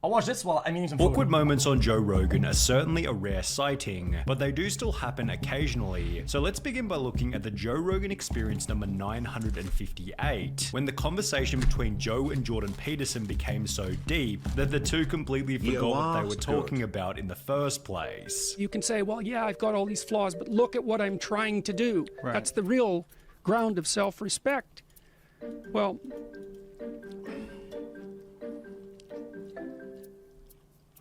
I'll watch this while I'm eating some food. Awkward moments on Joe Rogan are certainly a rare sighting, but they do still happen occasionally. So let's begin by looking at the Joe Rogan experience number 958, when the conversation between Joe and Jordan Peterson became so deep that the two completely forgot what they were talking about in the first place. You can say, well, yeah, I've got all these flaws, but look at what I'm trying to do. Right. That's the real ground of self-respect. Well,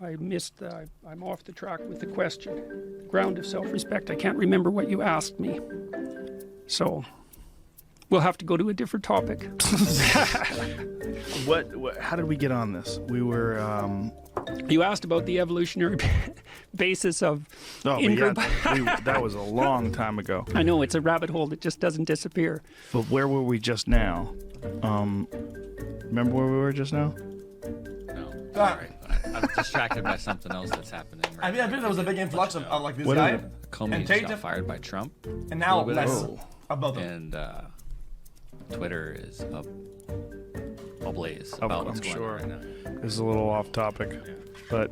I'm off the track with the question. Ground of self-respect. I can't remember what you asked me. So, we'll have to go to a different topic. How did we get on this? We were, You asked about the evolutionary basis of in-group. That was a long time ago. I know, it's a rabbit hole that just doesn't disappear. But where were we just now? Remember where we were just now? No. Sorry. I'm distracted by something else that's happening. I think there was a big influx of like this guy. Comey just got fired by Trump. And now less about them. And Twitter is ablaze about what's going on right now. This is a little off topic, but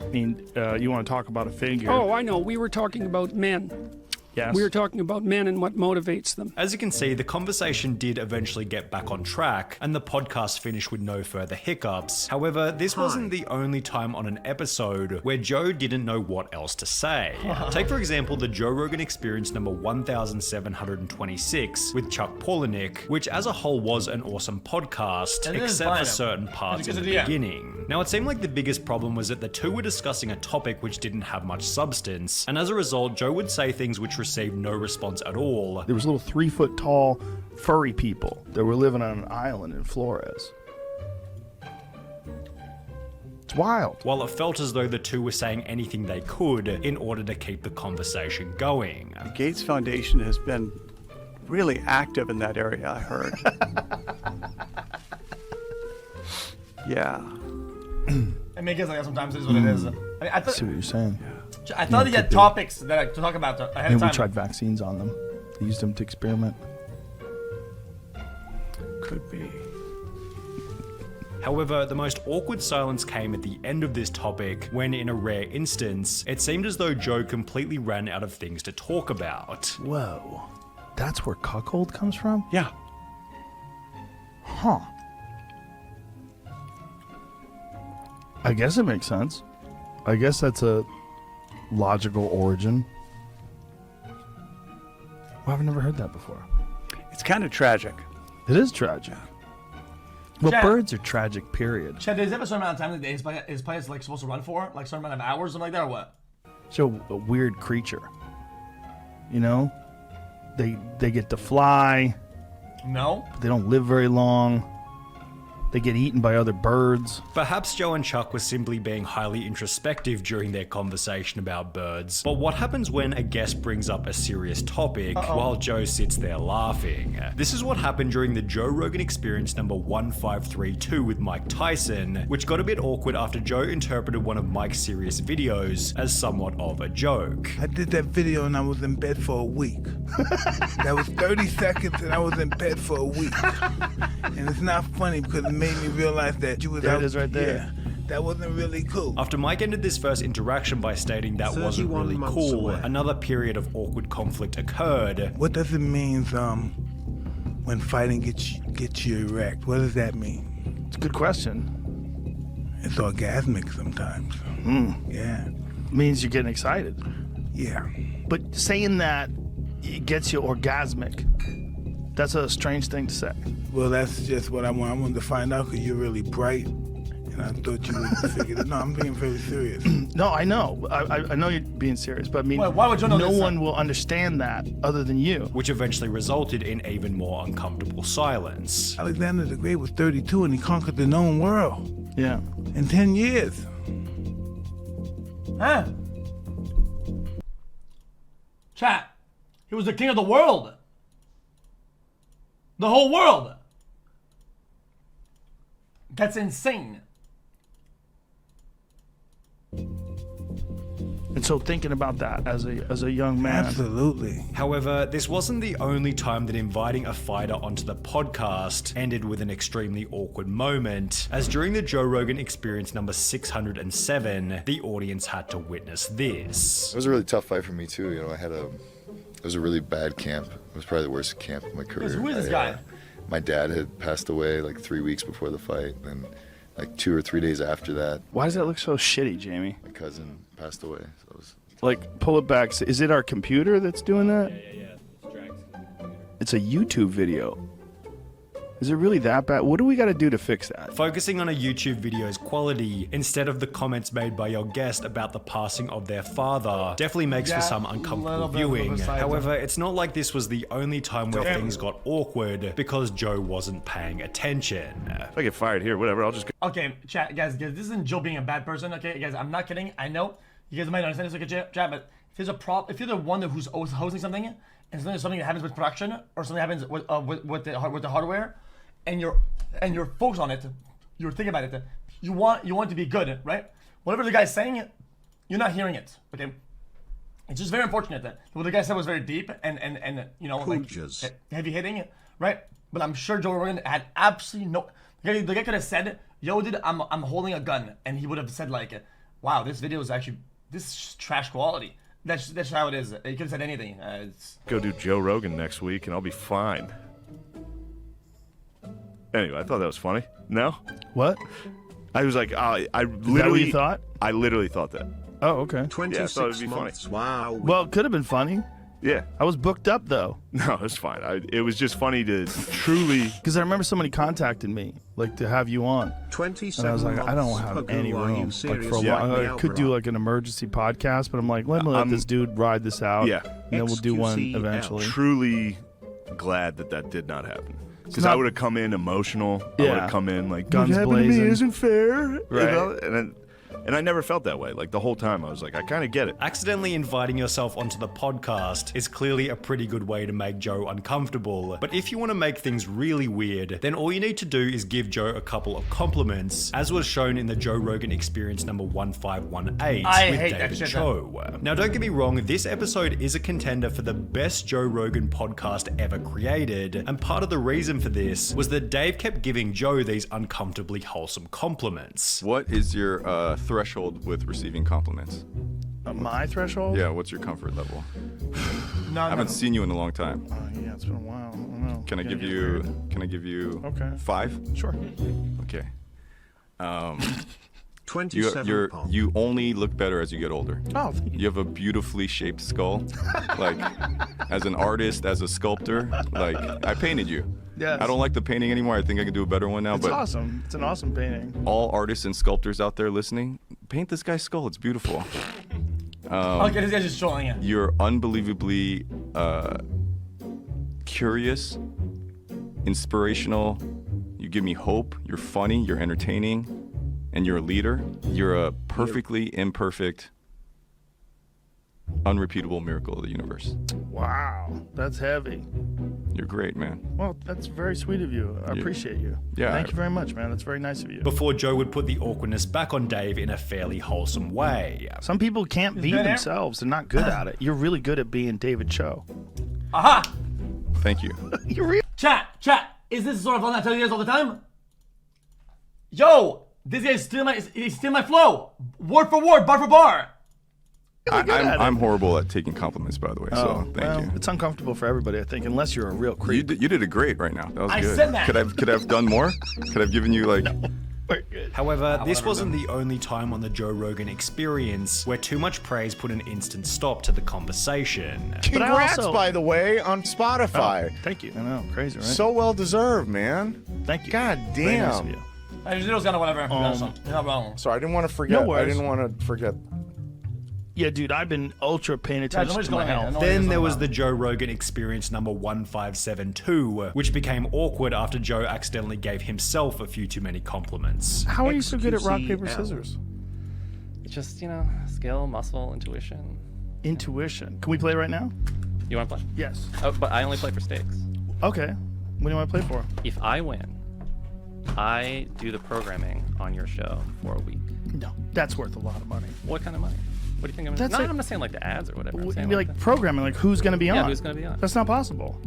I mean, you want to talk about a figure? Oh, I know. We were talking about men. Yes. We were talking about men and what motivates them. As you can see, the conversation did eventually get back on track, and the podcast finished with no further hiccups. However, this wasn't the only time on an episode where Joe didn't know what else to say. Take, for example, the Joe Rogan Experience number 1726 with Chuck Palahniuk, which as a whole was an awesome podcast, except for certain parts in the beginning. Now, it seemed like the biggest problem was that the two were discussing a topic which didn't have much substance, and as a result, Joe would say things which received no response at all. There was little 3-foot tall furry people that were living on an island in Flores. It's wild. While it felt as though the two were saying anything they could in order to keep the conversation going. The Gates Foundation has been really active in that area, I heard. Yeah. I mean, I guess like sometimes it is what it is. I mean, I see what you're saying. I thought he had topics that to talk about ahead of time. We tried vaccines on them. They used them to experiment. Could be. However, the most awkward silence came at the end of this topic when, in a rare instance, it seemed as though Joe completely ran out of things to talk about. Whoa. That's where cuckold comes from? Yeah. Huh. I guess it makes sense. I guess that's a logical origin. Well, I've never heard that before. It's kind of tragic. It is tragic. Well, Chad, birds are tragic, period. Chad, does he have a certain amount of time that his play is like supposed to run for? Like a certain amount of hours, something like that, or what? So a weird creature. You know? They get to fly. No. But they don't live very long. They get eaten by other birds. Perhaps Joe and Chuck were simply being highly introspective during their conversation about birds. But what happens when a guest brings up a serious topic while Joe sits there laughing? This is what happened during the Joe Rogan Experience number 1532 with Mike Tyson, which got a bit awkward after Joe interpreted one of Mike's serious videos as somewhat of a joke. I did that video and I was in bed for a week. That was 30 seconds and I was in bed for a week. And it's not funny because it made me realize that you was there out. It is right there. Yeah, that wasn't really cool. After Mike ended this first interaction by stating that wasn't really cool, another period of awkward conflict occurred. What does it mean when fighting gets you erect? What does that mean? It's a good question. It's orgasmic sometimes. Yeah. It means you're getting excited. Yeah. But saying that it gets you orgasmic, that's a strange thing to say. Well, that's just what I want. I wanted to find out because you're really bright, and I thought you would figure it. No, I'm being very serious. No, I know. I know you're being serious, but I mean, why would you know no this? one will understand that other than you. Which eventually resulted in even more uncomfortable silence. Alexander the Great was 32 and he conquered the known world. Yeah. In 10 years. Huh? Chat. He was the king of the world. The whole world. That's insane. And so thinking about that as a young man. Absolutely. However, this wasn't the only time that inviting a fighter onto the podcast ended with an extremely awkward moment, as during the Joe Rogan Experience number 607, the audience had to witness this. It was a really tough fight for me too. You know, it was a really bad camp. It was probably the worst camp of my career. Who is this guy? My dad had passed away like 3 weeks before the fight, and like 2 or 3 days after that, Why does that look so shitty, Jamie? my cousin passed away. So it was, Like, pull it back. Is it our computer that's doing that? It's a YouTube video. Is it really that bad? What do we got to do to fix that? Focusing on a YouTube video's quality instead of the comments made by your guest about the passing of their father definitely makes for some uncomfortable viewing. However, it's not like this was the only time where things got awkward because Joe wasn't paying attention. If I get fired here, whatever, I'll just go. Okay, chat, guys, this isn't Joe being a bad person, okay? Guys, I'm not kidding. I know you guys might not understand this, okay, chat, but if there's a if you're the one who's hosting something, and something that happens with production, or something happens with the hardware, and you're focused on it, you're thinking about it, you want it to be good, right? Whatever the guy's saying, you're not hearing it, okay? It's just very unfortunate that what the guy said was very deep and you know, like heavy hitting, right? But I'm sure Joe Rogan had absolutely no. The guy could have said, "Yo, dude, I'm holding a gun," and he would have said like, "Wow, this video is actually trash quality." That's how it is. He could have said anything. Go do Joe Rogan next week and I'll be fine. Anyway, I thought that was funny. No? What? I was like, I Is that what literally you thought? I literally thought that. Oh, okay. 26 Yeah, I thought it'd be months. funny. Wow. Well, it could have been funny. Yeah. I was booked up though. No, it's fine. It was just funny to truly. Because I remember somebody contacted me, like, to have you on. 27 And I was like, I don't have months. any Are room. you Like, serious? for a Yeah. while. I could do like an emergency podcast, but I'm like, let me let this dude ride this out. Yeah. And then we'll do one xQc eventually. Truly glad that did not happen. Because not- I would have come in emotional. I Yeah. would have come in like, Guns what happened to me blazing. isn't fair. You Right. know? And I never felt that way. Like the whole time, I was like, I kind of get it. Accidentally inviting yourself onto the podcast is clearly a pretty good way to make Joe uncomfortable, but if you want to make things really weird, then all you need to do is give Joe a couple of compliments, as was shown in the Joe Rogan Experience number 1518 I with hate that David shit, Cho. Now don't get me wrong, this episode is a contender for the best Joe Rogan podcast ever created, and part of the reason for this was that Dave kept giving Joe these uncomfortably wholesome compliments. What is your threshold with receiving compliments? My threshold? Yeah, what's your comfort level? No, I haven't seen you in a long time. Yeah, it's been a while. I don't know. Can I Gonna give get you? weird. Can I give you? Okay. 5? Sure. Okay. 27 You only look better as you get older. Oh, thank you. You have a beautifully shaped skull. Like, as an artist, as a sculptor, like I painted you. Yes. I don't like the painting anymore. I think I can do a better one now. It's but awesome. It's an awesome painting. all artists and sculptors out there listening, paint this guy's skull. It's beautiful. Okay, this guy's just trolling it. You're unbelievably curious, inspirational. You give me hope. You're funny. You're entertaining. And you're a leader. You're a perfectly imperfect, unrepeatable miracle of the universe. Wow. That's heavy. You're great, man. Well, that's very sweet of you. I appreciate you. Yeah, Thank you very much, man. That's very nice of you. Before Joe would put the awkwardness back on Dave in a fairly wholesome way. Some people can't be been there? themselves. They're not good at it. You're really good at being David Cho. Aha! Thank you. You're real. Chat, is this the sort of fun I tell you guys all the time? Yo, this guy's stealing my flow. Word for word, bar for bar. I'm horrible at taking compliments, by the way. So thank you. It's uncomfortable for everybody, I think, unless you're a real creep. You did it great right now. That was I good. said that. Could I have done more? Could I have given you like? However, this wasn't the only time on the Joe Rogan Experience where too much praise put an instant stop to the conversation. But I Congrats, also- by the way, on Spotify. Thank you. I know, crazy, right? So well deserved, man. Thank you. God Very nice of damn. you. I just kind of whatever. You're not wrong. Sorry, I didn't want to forget. No I worries. didn't want to forget. Yeah, dude, I've been ultra paying attention nobody's to my going in. health. No. Then there was the Joe Rogan Experience number 1572, which became awkward after Joe accidentally gave himself a few too many compliments. How are you so good at rock, xQc paper, L. scissors? It's just, skill, muscle, intuition. Intuition. Can we play right now? You want to play? Yes. Oh, but I only play for stakes. Okay. What do you want to play for? If I win, I do the programming on your show for a week. No, that's worth a lot of money. What kind of money? What do you think? That's I'm like- not saying like the ads or whatever. I'm saying Be like programming, like who's going to be on? Yeah, who's going to be on? That's not possible.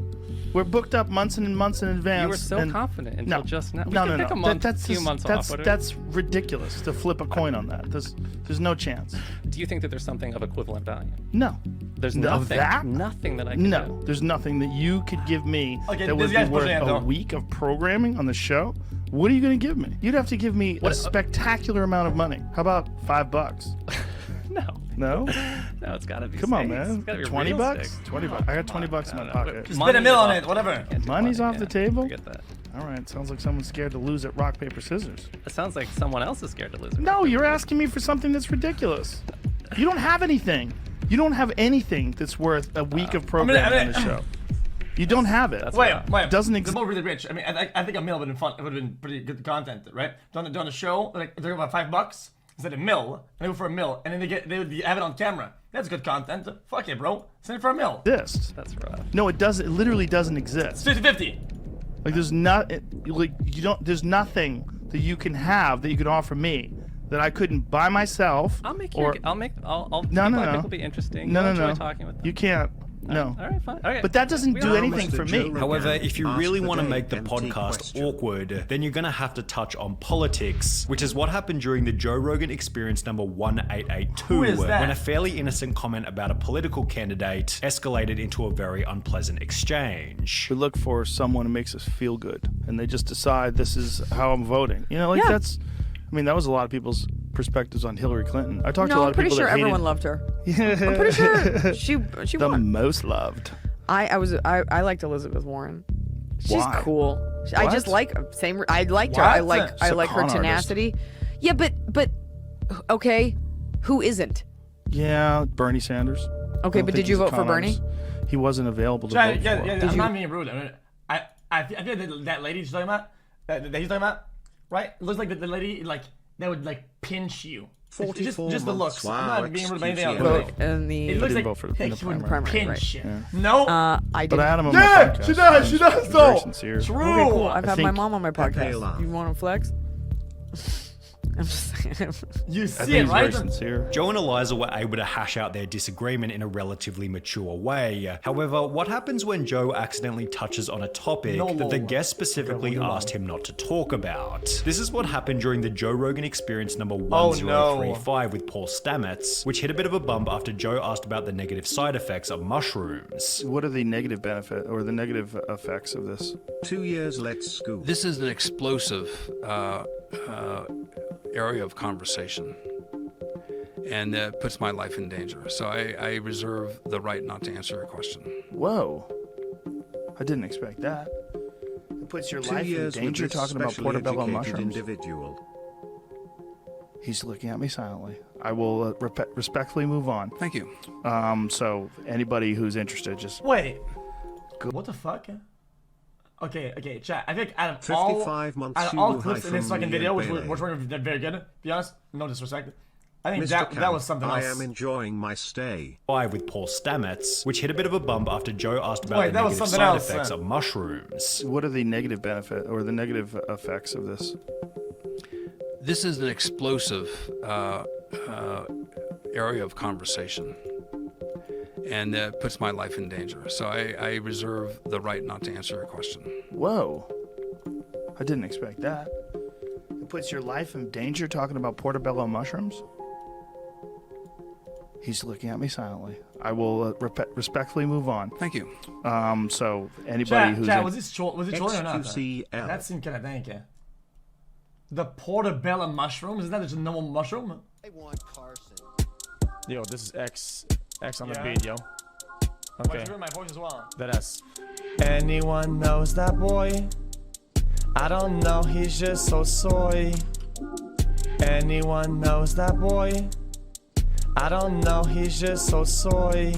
We're booked up months and months in advance. You were so and- confident until no, just now. We no, can no, pick a no. month, That's few just- months that's, off. Whatever. That's ridiculous to flip a coin on that. There's no chance. Do you think that there's something of equivalent value? No. There's Of nothing. that? Nothing that I can No, do. there's nothing that you could give me Okay, that this would guy's be worth pushing it, a though. week of programming on the show. What are you going to give me? You'd have to give me a spectacular amount of money. How about $5? No. No? No, it's got to be. Come on, steaks. man. It's gotta be 20 real bucks? steaks. 20 bucks. I got 20 bucks in my pocket. Just spend a mill on it, whatever. Money's off the table? Forget that. All right. Sounds like someone's scared to lose at rock, paper, scissors. It sounds like someone else is scared to lose it. No, you're asking me for something that's ridiculous. You don't have anything. You don't have anything that's worth a week of programming on the show. You don't have it. Wait. Doesn't They're exist. both really rich. I mean, I think a mill would have been fun. It would have been pretty good content, right? Done a show, like they're about $5 instead of a mill, and they go for a mill, and then they would have it on camera. That's good content. Fuck it, bro. Send it for a mill. Exist. That's rough. No, it doesn't. It literally doesn't exist. 50-50. Like there's not like you don't. There's nothing that you can have that you could offer me that I couldn't buy myself. I'll make or, you. I'll make. I'll. No, people no, I no. think will be interesting. No, You'll no, enjoy no. talking with them. You can't. No. All right, fine. Okay. But that doesn't We do all- anything for me. However, if you really want to make the podcast awkward, then you're going to have to touch on politics, which is what happened during the Joe Rogan Experience number 1882, Who is that? when a fairly innocent comment about a political candidate escalated into a very unpleasant exchange. We look for someone who makes us feel good, and they just decide this is how I'm voting. You know, like that's. I mean, that was a lot of people's perspectives on Hillary Clinton. I talked to a lot I'm of pretty people sure that hated, everyone loved her. I'm pretty sure she the won. most loved. I liked Elizabeth Warren. She's Why? cool. I just What? I liked her. I What? like her con artist. tenacity. Yeah, but okay, who isn't? Yeah, Bernie Sanders. Okay, I don't but think did you he's a vote for con Bernie? artist. He wasn't available to Yeah, vote yeah, for. yeah. Did I'm you- not being rude. I feel that lady she's talking about, that he's talking about, right? It looks like the lady like that would like pinch you. Just the looks. I'm not being rude about anything else. Vote Like, in the. it looks didn't like vote for the- in the she would primary. pinch Right. you. No. I did. But I had him on my Yeah, podcast. she does. She does He's though. very sincere. True. Okay, cool. I've I had my think- mom on my podcast. You want to flex? I'm just saying. You I see think it, he's right? very sincere. Joe and Eliza were able to hash out their disagreement in a relatively mature way. However, what happens when Joe accidentally touches on a topic that the guest specifically asked him not to talk about? This is what happened during the Joe Rogan Experience number 1035 with Paul Stamets, which hit a bit of a bump after Joe asked about the negative side effects of mushrooms. What are the negative benefit or the negative effects of this? 2 years, let's scoop. This is an explosive area of conversation, and puts my life in danger. So I reserve the right not to answer your question. Whoa. I didn't expect that. It puts your 2 life in years with danger this talking about specially portobello educated mushrooms. individual. He's looking at me silently. I will respectfully move on. Thank you. So anybody who's interested, just Wait. What the fuck? Okay, chat. I think out of all 55 months out of you all will clips hide in this from fucking me video, and which Bailey. were very good, to be honest, no disrespect. I think Mr. that Camp, was something I else. am enjoying my stay. With Paul Stamets, which hit a bit of a bump after Joe asked about Wait, the that was negative something side else, effects of mushrooms. what are the negative benefit or the negative effects of this? This is an explosive area of conversation, and puts my life in danger. So I reserve the right not to answer your question. Whoa. I didn't expect that. It puts your life in danger talking about portobello mushrooms? He's looking at me silently. I will respectfully move on. Thank you. So anybody who's Chat, was it trolling or not? xQcl. That seemed kind of dank. The portobello mushroom, isn't that just a normal mushroom? Yo, this is X on the Yeah. beat, yo. Wait, Okay. you heard my voice as well. That ass. Anyone knows that boy? I don't know, he's just so soy. Anyone knows that boy? I don't know, he's just so soy.